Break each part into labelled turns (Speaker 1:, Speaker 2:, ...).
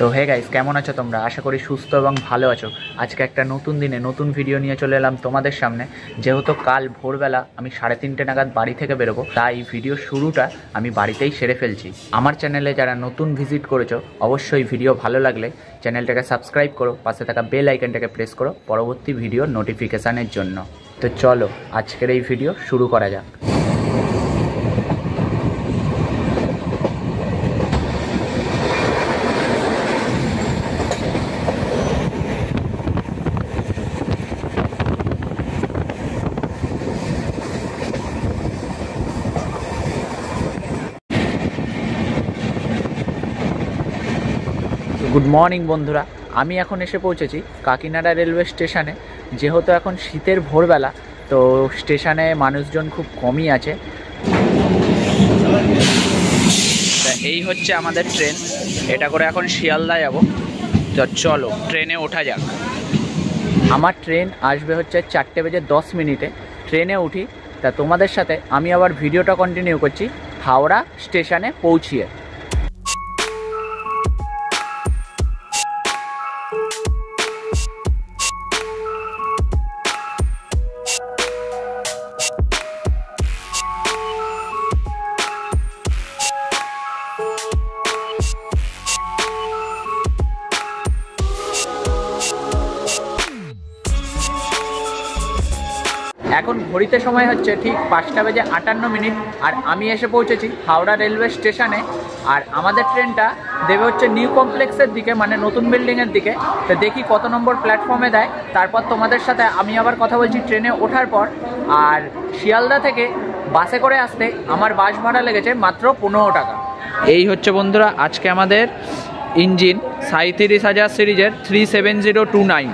Speaker 1: তো hey guys, কেমন আছো তোমরা? আশা করি সুস্থ এবং ভালো আছো। আজকে একটা নতুন দিনে নতুন ভিডিও নিয়ে চলে এলাম তোমাদের সামনে। যেহেতু কাল ভোরবেলা আমি 3:30 নাগাদ বাড়ি থেকে বেরোবো, তাই ভিডিও শুরুটা আমি বাড়িতেই সেরে ফেলছি। আমার চ্যানেলে যারা নতুন ভিজিট করেছো, অবশ্যই ভিডিও ভালো লাগলে চ্যানেলটাকে সাবস্ক্রাইব করো, পাশে থাকা বেল আইকনটাকে প্রেস করো পরবর্তী ভিডিওর নোটিফিকেশানের জন্য। তো চলো আজকের এই ভিডিও শুরু করা যাক। গুড মর্নিং বন্ধুরা, আমি এখন এসে পৌঁছেছি কাকিনাড়া রেলওয়ে স্টেশনে। যেহেতু এখন শীতের ভোরবেলা, তো স্টেশনে মানুষজন খুব কমই আছে। এই হচ্ছে আমাদের ট্রেন, এটা করে এখন শিয়ালদা যাব। তো চলো ট্রেনে ওঠা যাক। আমার ট্রেন আসবে হচ্ছে 4:10 ট্রেনে উঠি। তা তোমাদের সাথে আমি আবার ভিডিওটা কন্টিনিউ করছি হাওড়া স্টেশনে পৌঁছিয়ে। এখন ঘড়িতে সময় হচ্ছে ঠিক 5:58, আর আমি এসে পৌঁছেছি হাওড়া রেলওয়ে স্টেশনে। আর আমাদের ট্রেনটা দেবে হচ্ছে নিউ কমপ্লেক্সের দিকে, মানে নতুন বিল্ডিংয়ের দিকে। তো দেখি কত নম্বর প্ল্যাটফর্মে দেয়, তারপর তোমাদের সাথে আমি আবার কথা বলছি ট্রেনে ওঠার পর। আর শিয়ালদা থেকে বাসে করে আসতে আমার বাস ভাড়া লেগেছে মাত্র 15 টাকা। এই হচ্ছে বন্ধুরা আজকে আমাদের ইঞ্জিন 37,000 সিরিজের 37029।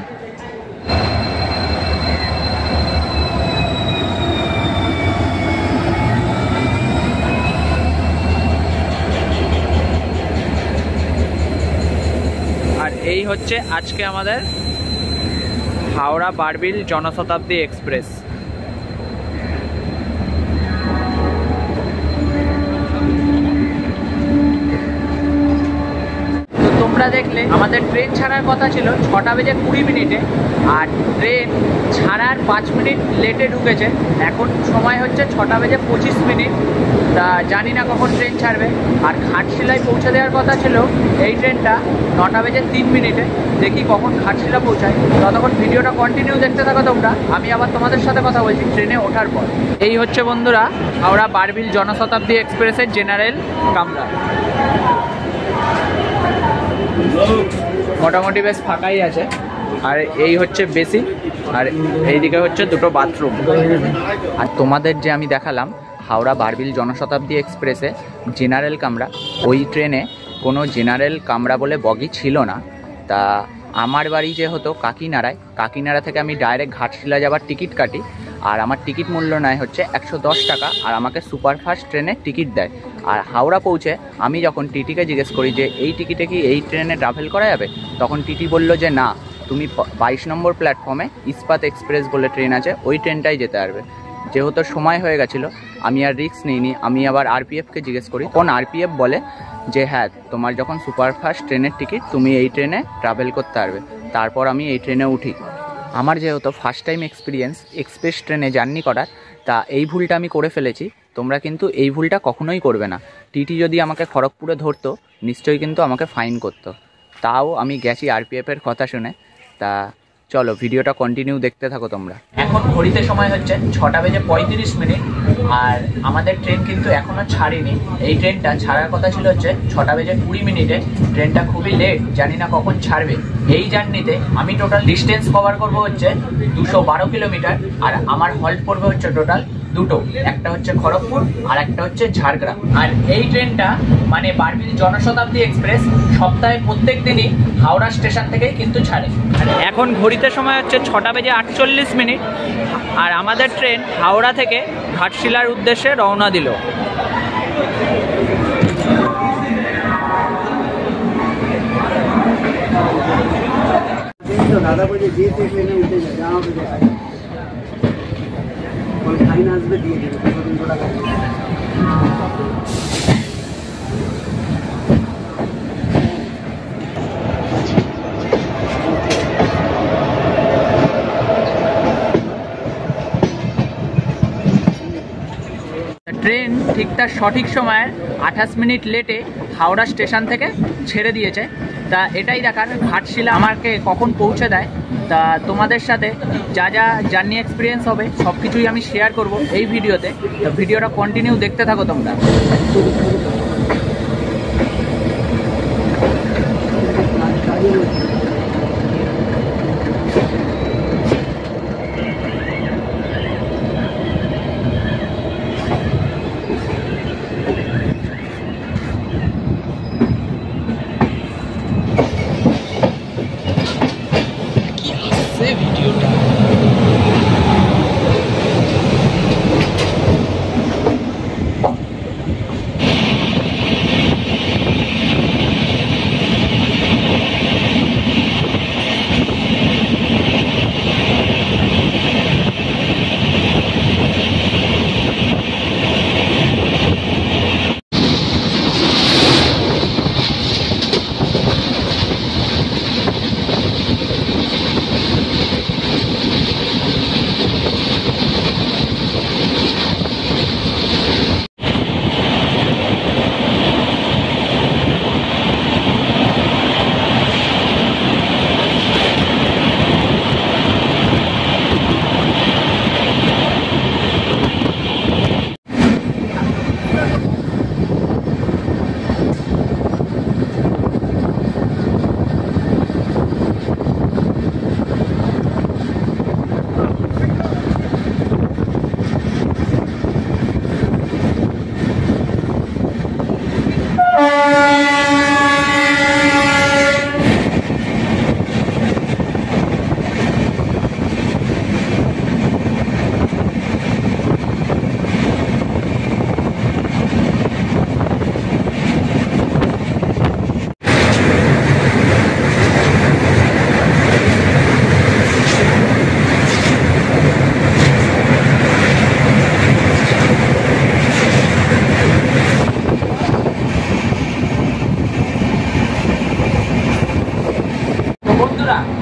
Speaker 1: এই হচ্ছে আজকে আমাদের হাওড়া বারবিল জনশতাব্দী এক্সপ্রেস। তোমরা দেখলে আমাদের ট্রেন ছাড়ার কথা ছিল 6:20, আর ট্রেন ছাড়ার 5 মিনিট লেটে ঢুকেছে। এখন সময় হচ্ছে 6:25। তা জানি না কখন ট্রেন ছাড়বে। আর ঘাটশিলায় পৌঁছে দেওয়ার কথা ছিল এই ট্রেনটা 9:03। দেখি কখন ঘাটশিলা পৌঁছায়। ততক্ষণ ভিডিওটা কন্টিনিউ দেখতে থাকো তোমরা, আমি আবার তোমাদের সাথে কথা বলছি ট্রেনে ওঠার পর। এই হচ্ছে বন্ধুরা হাওড়া বারবিল জনশতাব্দী এক্সপ্রেসের জেনারেল কামরা। মোটামুটি বেশ ফাঁকাই আছে। আর এই হচ্ছে বেসিন, আর এইদিকে হচ্ছে দুটো বাথরুম। আর তোমাদের যে আমি দেখালাম হাওড়া বারবিল জনশতাব্দী এক্সপ্রেসে জেনারেল কামরা, ওই ট্রেনে কোনো জেনারেল কামরা বলে বগি ছিল না। তা আমার বাড়ি যে হতো কাকিনাড়া থেকে আমি ডাইরেক্ট ঘাটশিলা যাবার টিকিট কাটি। আর আমার টিকিট মূল্য নেয় হচ্ছে 110 টাকা, আর আমাকে সুপারফাস্ট ট্রেনে টিকিট দেয়। আর হাওড়া পৌঁছে আমি যখন টিটিকে জিজ্ঞেস করি যে এই টিকিটে কি এই ট্রেনে ট্রাভেল করা যাবে, তখন টিটি বলল যে না, তুমি 22 নম্বর প্ল্যাটফর্মে ইস্পাত এক্সপ্রেস বলে ট্রেন আছে, ওই ট্রেনটাই যেতে পারবে। যেহেতু সময় হয়ে গেছিলো আমি আর রিস্ক নিইনি। আমি আবার আরপিএফকে জিজ্ঞেস করি, কোন আরপিএফ বলে যে হ্যাঁ, তোমার যখন সুপারফাস্ট ট্রেনের টিকিট তুমি এই ট্রেনে ট্রাভেল করতে পারবে। তারপর আমি এই ট্রেনে উঠি। আমার যেহেতু ফার্স্ট টাইম এক্সপিরিয়েন্স এক্সপ্রেস ট্রেনে জার্নি করার, তা এই ভুলটা আমি করে ফেলেছি। তোমরা কিন্তু এই ভুলটা কখনোই করবে না। টিটি যদি আমাকে খড়গপুরে ধরতো, নিশ্চয়ই কিন্তু আমাকে ফাইন করতো। তাও আমি গেছি আরপিএফের কথা শুনে। তা চলো ভিডিওটা কন্টিনিউ দেখতে থাকো তোমরা। এখন ঘড়িতে সময় হচ্ছে 6:35, আর আমাদের ট্রেন কিন্তু এখনও ছাড়েনি। এই ট্রেনটা ছাড়ার কথা ছিল হচ্ছে 6:20। ট্রেনটা খুবই লেট, জানি না কখন ছাড়বে। এই জার্নিতে আমি টোটাল ডিস্টেন্স কভার করব হচ্ছে 212 কিলোমিটার, আর আমার হল্ট পড়বে হচ্ছে টোটাল দুটো, একটা হচ্ছে খড়গপুর আর একটা হচ্ছে ঝাড়গ্রাম। আর এই ট্রেনটা মানে বারবিল জনশতাব্দী এক্সপ্রেস সপ্তাহে প্রত্যেক দিনই হাওড়া স্টেশন থেকেই কিন্তু ছাড়ে। আর এখন ঘড়িতে সময় হচ্ছে 6:48, আর আমাদের ট্রেন হাওড়া থেকে ঘাটশিলার উদ্দেশ্যে রওনা দিল। দাদা বলে যে ট্রেনে উঠে যাবে, ফাইন আসবে দিয়ে দেবে। ট্রেন ঠিক তার সঠিক সময়ের 28 মিনিট লেটে হাওড়া স্টেশন থেকে ছেড়ে দিয়েছে। তা এটাই দেখার ঘাটশিলা আমাকে কখন পৌঁছে দেয়। তা তোমাদের সাথে যা যা জার্নি এক্সপিরিয়েন্স হবে সব কিছুই আমি শেয়ার করব এই ভিডিওতে। তো ভিডিওটা কন্টিনিউ দেখতে থাকো তোমরা।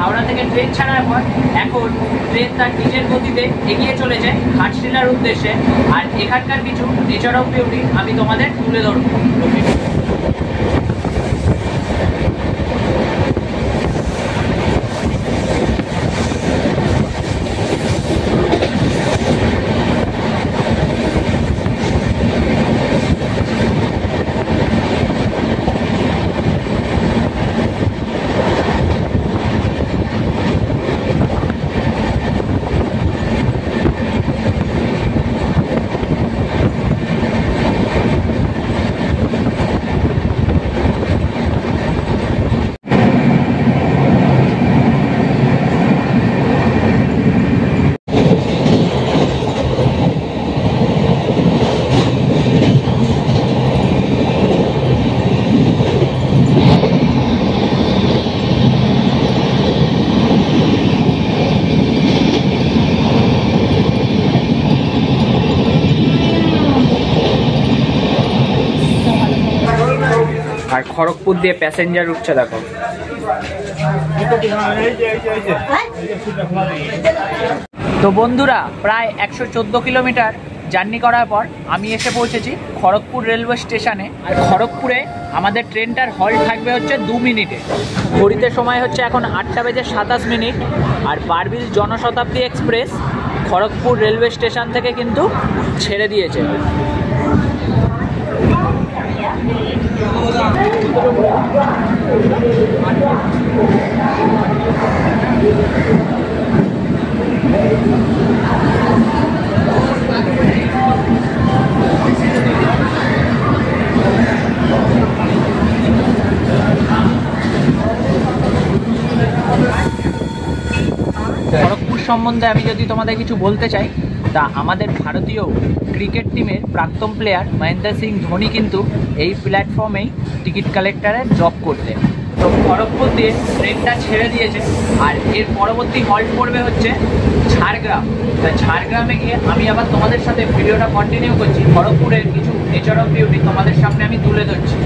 Speaker 1: হাওড়া থেকে ট্রেন ছাড়ার পর এখন ট্রেন তার নিজের গতিতে এগিয়ে চলেছে ঘাটশিলার উদ্দেশ্যে। আর এখানকার কিছু নেচার অফ বিউটি আমি তোমাদের তুলে ধরবো। আর খড়গপুর দিয়ে প্যাসেঞ্জার উঠছে দেখো। তো বন্ধুরা প্রায় 114 কিলোমিটার জার্নি করার পর আমি এসে পৌঁছেছি খড়গপুর রেলওয়ে স্টেশনে। আর খড়গপুরে আমাদের ট্রেনটার হল্ট থাকবে হচ্ছে 2 মিনিটে। ঘড়িতে সময় হচ্ছে এখন 8:27। আর Barbil Janshatabdi express Kharagpur railway station থেকে কিন্তু ছেড়ে দিয়েছে। খড়গপুর সম্বন্ধে আমি যদি তোমাদের কিছু বলতে চাই, তা আমাদের ভারতীয় ক্রিকেট টিমের প্রাক্তন প্লেয়ার মহেন্দ্র সিং ধোনি কিন্তু এই প্ল্যাটফর্মেই টিকিট কালেক্টরের জব করতেন। তো খড়গপুর দিয়ে ট্রেনটা ছেড়ে দিয়েছে। আর এর পরবর্তী হল্ট পড়বে হচ্ছে ঝাড়গ্রাম। তা ঝাড়গ্রামে গিয়ে আমি আবার তোমাদের সাথে ভিডিওটা কন্টিনিউ করছি। খড়গপুরের কিছু নেচার অফ বিউটি তোমাদের সামনে আমি তুলে ধরছি।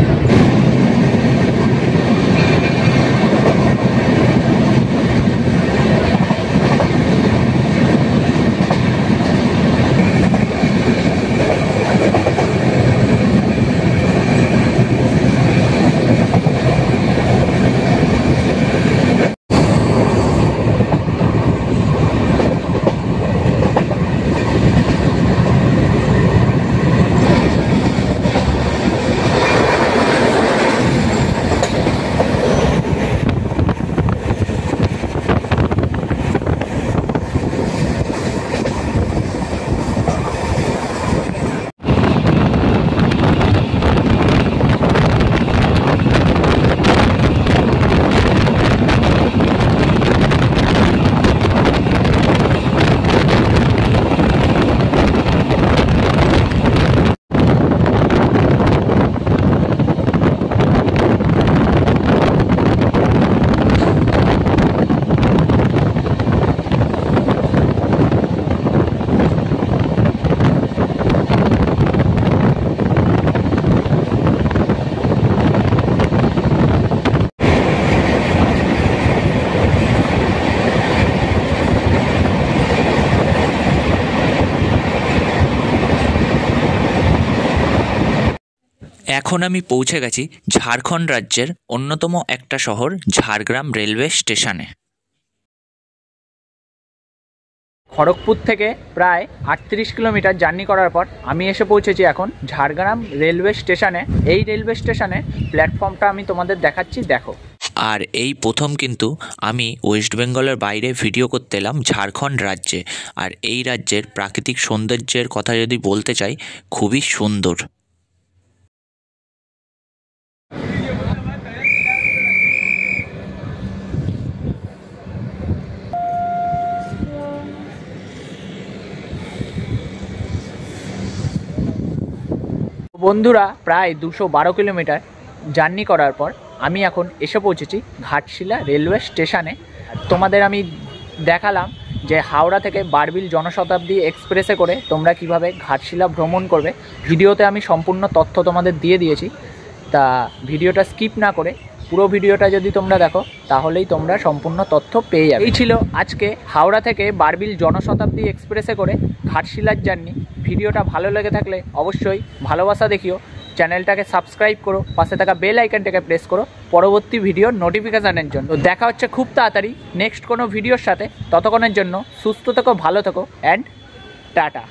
Speaker 2: এখন আমি পৌঁছে গেছি ঝাড়খণ্ড রাজ্যের অন্যতম একটা শহর ঝাড়গ্রাম রেলওয়ে স্টেশনে।
Speaker 1: খড়গপুর থেকে প্রায় 38 কিলোমিটার জার্নি করার পর আমি এসে পৌঁছেছি এখন ঝাড়গ্রাম রেলওয়ে স্টেশনে। এই রেলওয়ে স্টেশনে প্ল্যাটফর্মটা আমি তোমাদের দেখাচ্ছি, দেখো।
Speaker 2: আর এই প্রথম কিন্তু আমি ওয়েস্ট বেঙ্গলের বাইরে ভিডিও করতে এলাম ঝাড়খণ্ড রাজ্যে। আর এই রাজ্যের প্রাকৃতিক সৌন্দর্যের কথা যদি বলতে চাই, খুবই সুন্দর।
Speaker 1: বন্ধুরা, প্রায় 212 কিলোমিটার জার্নি করার পর আমি এখন এসে পৌঁছেছি ঘাটশিলা রেলওয়ে স্টেশনে। তোমাদের আমি দেখালাম যে হাওড়া থেকে বারবিল জনশতাব্দী এক্সপ্রেসে করে তোমরা কিভাবে ঘাটশিলা ভ্রমণ করবে। ভিডিওতে আমি সম্পূর্ণ তথ্য তোমাদের দিয়ে দিয়েছি, তা ভিডিওটা স্কিপ না করে পুরো ভিডিওটা যদি তোমরা দেখো তাহলেই তোমরা সম্পূর্ণ তথ্য পেয়ে যাবে। এই ছিল আজকে হাওড়া থেকে বারবিল জনশতাব্দী এক্সপ্রেসে করে ঘাটশিলার জার্নি। ভিডিওটা ভালো লেগে থাকলে অবশ্যই ভালোবাসা দেখিও, চ্যানেলটাকে সাবস্ক্রাইব করো, পাশে থাকা বেল আইকনটাকে প্রেস করো পরবর্তী ভিডিওর নোটিফিকেশানের জন্য। তো দেখা হচ্ছে খুব তাড়াতাড়ি নেক্সট কোনো ভিডিওর সাথে। ততক্ষণের জন্য সুস্থ থেকো, ভালো থেকো অ্যান্ড টাটা।